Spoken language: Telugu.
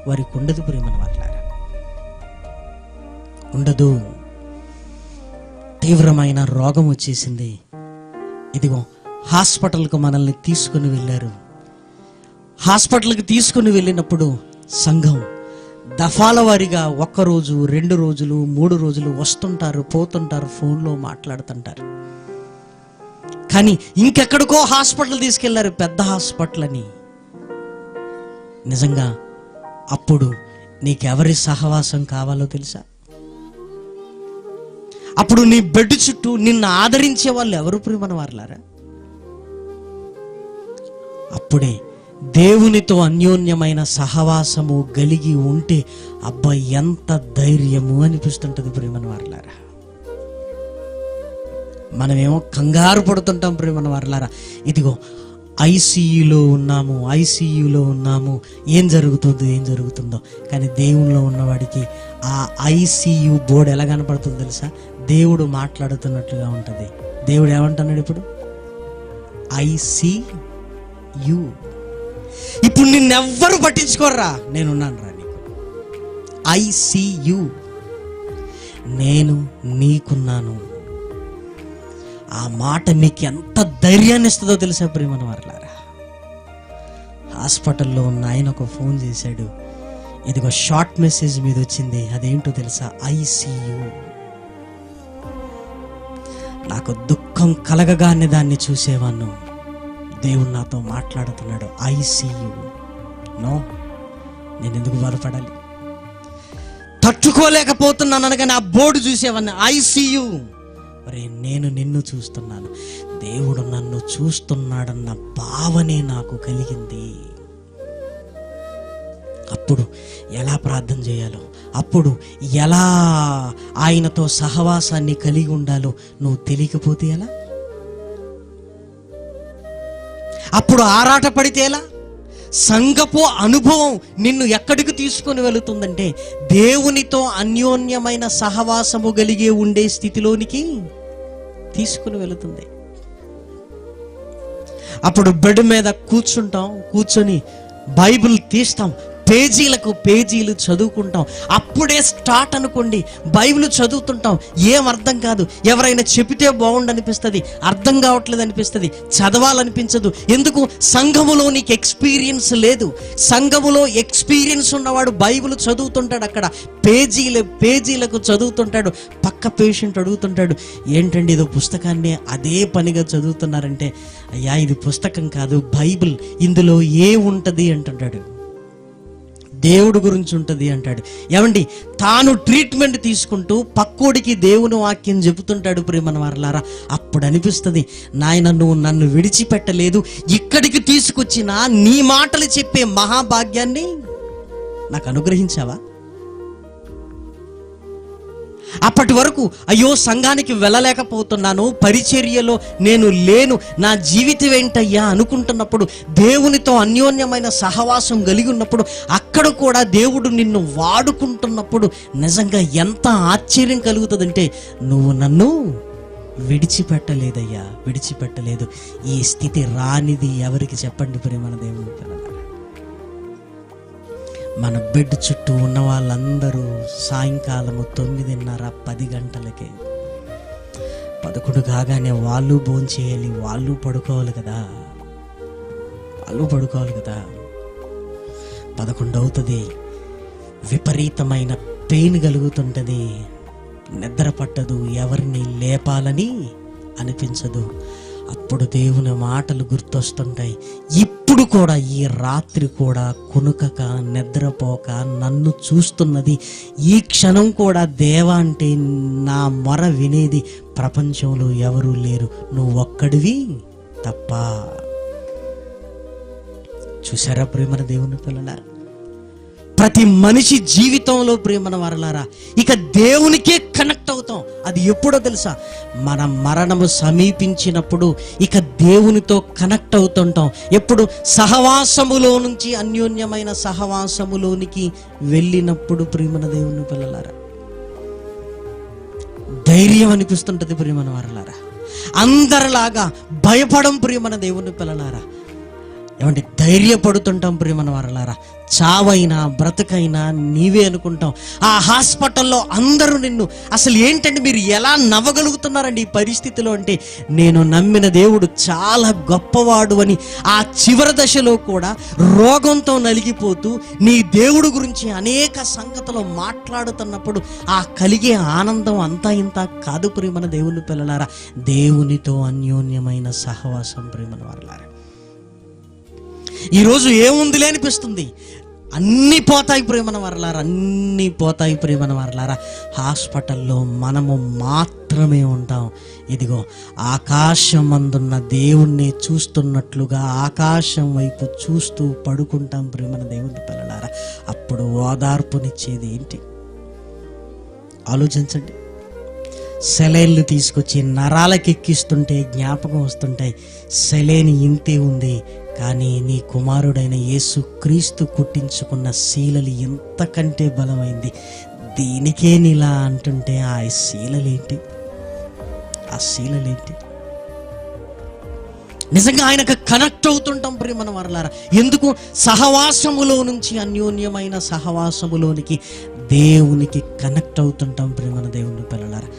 వారికి ఉండదు ప్రియమైన వారలారా, ఉండదు. తీవ్రమైన రోగం వచ్చేసింది. ఇదిగో హాస్పిటల్కి మనల్ని తీసుకుని వెళ్ళారు. హాస్పిటల్కి తీసుకుని వెళ్ళినప్పుడు సంఘం దఫాల వారీగా 1 రోజు 2 రోజులు 3 రోజులు వస్తుంటారు, పోతుంటారు, ఫోన్లో మాట్లాడుతుంటారు. కానీ ఇంకెక్కడికో హాస్పిటల్ తీసుకెళ్లారు, పెద్ద హాస్పిటల్ అని. నిజంగా అప్పుడు నీకెవరి సహవాసం కావాలో తెలుసా? అప్పుడు నీ బెడ్ చుట్టూ నిన్ను ఆదరించే వాళ్ళు ఎవరు ప్రియమైన వారలారా? అప్పుడే దేవునితో అన్యోన్యమైన సహవాసము కలిగి ఉంటే అబ్బా ఎంత ధైర్యము అనిపిస్తుంటది ప్రియమైన వారలారా. మనమేమో కంగారు పడుతుంటాం ప్రియమైన వారలారా. ఇదిగో ఐసీయూలో ఉన్నాము, ఏం జరుగుతుందో. కానీ దేవునిలో ఉన్నవాడికి ఆ ఐసీయూ బోర్డు ఎలా కనపడుతుందో తెలుసా? దేవుడు మాట్లాడుతున్నట్లుగా ఉంటుంది. దేవుడు ఏమంటున్నాడు ఇప్పుడు? ఐసీయూ. ఇప్పుడు నిన్నెవ్వరు పట్టించుకోర్రా, నేనున్నాను రా నీకు. ఐసీయూ, నేను నీకున్నాను. ఆ మాట మీకు ఎంత ధైర్యాన్ని ఇస్తుందో తెలుసా ప్రియమైన వారలారా? హాస్పిటల్లో ఉన్న ఆయన ఒక ఫోన్ చేశాడు. ఇదిగో షార్ట్ మెసేజ్ మీద వచ్చింది. అదేంటో తెలుసా? ఐసీయూ. నాకు దుఃఖం కలగగానే దాన్ని చూసేవాను. దేవుడు నాతో మాట్లాడుతున్నాడు. ఐసీయూ. నో, నేను ఎందుకు బాధపడాలి? తట్టుకోలేకపోతున్నాను అనగానే ఆ బోర్డు చూసేవాడిని, ఐసీయూ. అరే, నేను నిన్ను చూస్తున్నాను, దేవుడు నన్ను చూస్తున్నాడన్న భావనే నాకు కలిగింది. అప్పుడు ఎలా ప్రార్థన చేయాలో, అప్పుడు ఎలా ఆయనతో సహవాసాన్ని కలిగి ఉండాలో నువ్వు తెలియకపోతే ఎలా? అప్పుడు ఆరాట పడితే ఎలా? సంఘపు అనుభవం నిన్ను ఎక్కడికి తీసుకొని వెళుతుందంటే దేవునితో అన్యోన్యమైన సహవాసము కలిగి ఉండే స్థితిలోనికి తీసుకుని వెళుతుంది. అప్పుడు బెడ్ మీద కూర్చొని బైబిల్ తీస్తాం, పేజీలకు పేజీలు చదువుకుంటాం. అప్పుడే స్టార్ట్ అనుకోండి, బైబిల్ చదువుతుంటాం, ఏం అర్థం కాదు. ఎవరైనా చెబితే బాగుండనిపిస్తుంది, అర్థం కావట్లేదు అనిపిస్తుంది, చదవాలనిపించదు. ఎందుకు? సంఘములో నీకు ఎక్స్పీరియన్స్ లేదు. సంఘములో ఎక్స్పీరియన్స్ ఉన్నవాడు బైబిల్ చదువుతుంటాడు, అక్కడ పేజీలకు చదువుతుంటాడు. పక్క పేషెంట్ అడుగుతుంటాడు, ఏంటండి ఇదో పుస్తకాన్ని అదే పనిగా చదువుతున్నారంటే, అయ్యా ఇది పుస్తకం కాదు, బైబిల్, ఇందులో ఏముంటది అంటుంటాడు. దేవుడు గురించి ఉంటుంది అంటాడు. ఏమండి, తాను ట్రీట్మెంట్ తీసుకుంటూ పక్కోడికి దేవుని వాక్యం చెబుతుంటాడు ప్రియమైన వారలారా. అప్పుడు అనిపిస్తుంది, నాయన నువ్వు నన్ను విడిచిపెట్టలేదు, ఇక్కడికి తీసుకొచ్చిన నీ మాటలు చెప్పే మహాభాగ్యాన్ని నాకు అనుగ్రహించావా? అప్పటి వరకు అయ్యో సంఘానికి వెళ్ళలేకపోతున్నాను, పరిచర్యలో నేను లేను, నా జీవితం ఏంటయ్యా అనుకుంటున్నప్పుడు, దేవునితో అన్యోన్యమైన సహవాసం కలిగి ఉన్నప్పుడు, అక్కడ కూడా దేవుడు నిన్ను వాడుకుంటున్నప్పుడు నిజంగా ఎంత ఆశ్చర్యం కలుగుతుందంటే, నువ్వు నన్ను విడిచిపెట్టలేదయ్యా, విడిచిపెట్టలేదు. ఈ స్థితి రానిది ఎవరికి చెప్పండి ప్రియమైన దేవుని పిల్లలారా? మన బెడ్ చుట్టూ ఉన్న వాళ్ళందరూ సాయంకాలము 9:30 10 గంటలకే, 11 కాగానే వాళ్ళు భోంచేయాలి, వాళ్ళు పడుకోవాలి కదా. 11 అవుతుంది, విపరీతమైన పెయిన్ కలుగుతుంటుంది, నిద్ర పట్టదు, ఎవరిని లేపాలని అనిపించదు. అప్పుడు దేవుని మాటలు గుర్తొస్తుంటాయి. ఇప్పుడు కూడా ఈ రాత్రి కూడా కునుకక నిద్రపోక నన్ను చూస్తున్నది, ఈ క్షణం కూడా దేవా అంటే నా మొర వినేది ప్రపంచంలో ఎవరూ లేరు, నువ్వు ఒక్కడివి తప్ప. చూసారా ప్రియమైన దేవుని పిల్లలారా? ప్రతి మనిషి జీవితంలో ప్రియమైన వారలారా ఇక దేవునికే కనెక్ట్ అవుతాం. అది ఎప్పుడో తెలుసా? మన మరణము సమీపించినప్పుడు ఇక దేవునితో కనెక్ట్ అవుతుంటాం. ఎప్పుడు? సహవాసములో నుంచి అన్యోన్యమైన సహవాసములోనికి వెళ్ళినప్పుడు ప్రియమైన దేవుని పిల్లలారా ధైర్యం అనిపిస్తుంటది ప్రియమైన వారలారా. అందరిలాగా భయపడం ప్రియమైన దేవుని పిల్లలారా. ఏమంటే ధైర్యపడుతుంటాం ప్రియమైన వారలారా. చావైనా బ్రతుకైనా నీవే అనుకుంటాం. ఆ హాస్పిటల్లో అందరూ నిన్ను అసలు ఏంటంటే మీరు ఎలా నవ్వగలుగుతున్నారండి ఈ పరిస్థితిలో అంటే, నేను నమ్మిన దేవుడు చాలా గొప్పవాడు అని ఆ చివరి దశలో కూడా రోగంతో నలిగిపోతూ నీ దేవుడు గురించి అనేక సంగతులు మాట్లాడుతున్నప్పుడు ఆ కలిగే ఆనందం అంతా ఇంత కాదు ప్రియమైన దేవుని పిల్లలారా. దేవునితో అన్యోన్యమైన సహవాసం ప్రియమైన వారలారా. ఈరోజు ఏముందిలే అనిపిస్తుంది. అన్నీ పోతాయి ప్రియమైన వారలారా, అన్నీ పోతాయి ప్రియమైన వారలారా. హాస్పిటల్లో మనము మాత్రమే ఉంటాం. ఇదిగో ఆకాశం అందున్న దేవుణ్ణి చూస్తున్నట్లుగా ఆకాశం వైపు చూస్తూ పడుకుంటాం ప్రియమైన దేవుని పిల్లలారా. అప్పుడు ఓదార్పునిచ్చేది ఏంటి ఆలోచించండి. సెలైన్లు తీసుకొచ్చి నరాలకెక్కిస్తుంటే జ్ఞాపకం వస్తుంటాయి, సెలైన్ ఇంతే ఉంది, కానీ నీ కుమారుడైన యేసు క్రీస్తు కుట్టించుకున్న శీలలు ఎంతకంటే బలమైంది. దీనికే నీలా అంటుంటే ఆ శీలలేంటి, ఆ శీలలేంటి? నిజంగా ఆయనకు కనెక్ట్ అవుతుంటాం ప్రియమైన వారలారా. ఎందుకు? సహవాసములో నుంచి అన్యోన్యమైన సహవాసములోనికి దేవునికి కనెక్ట్ అవుతుంటాం ప్రియమైన దేవుని పిల్లలారా.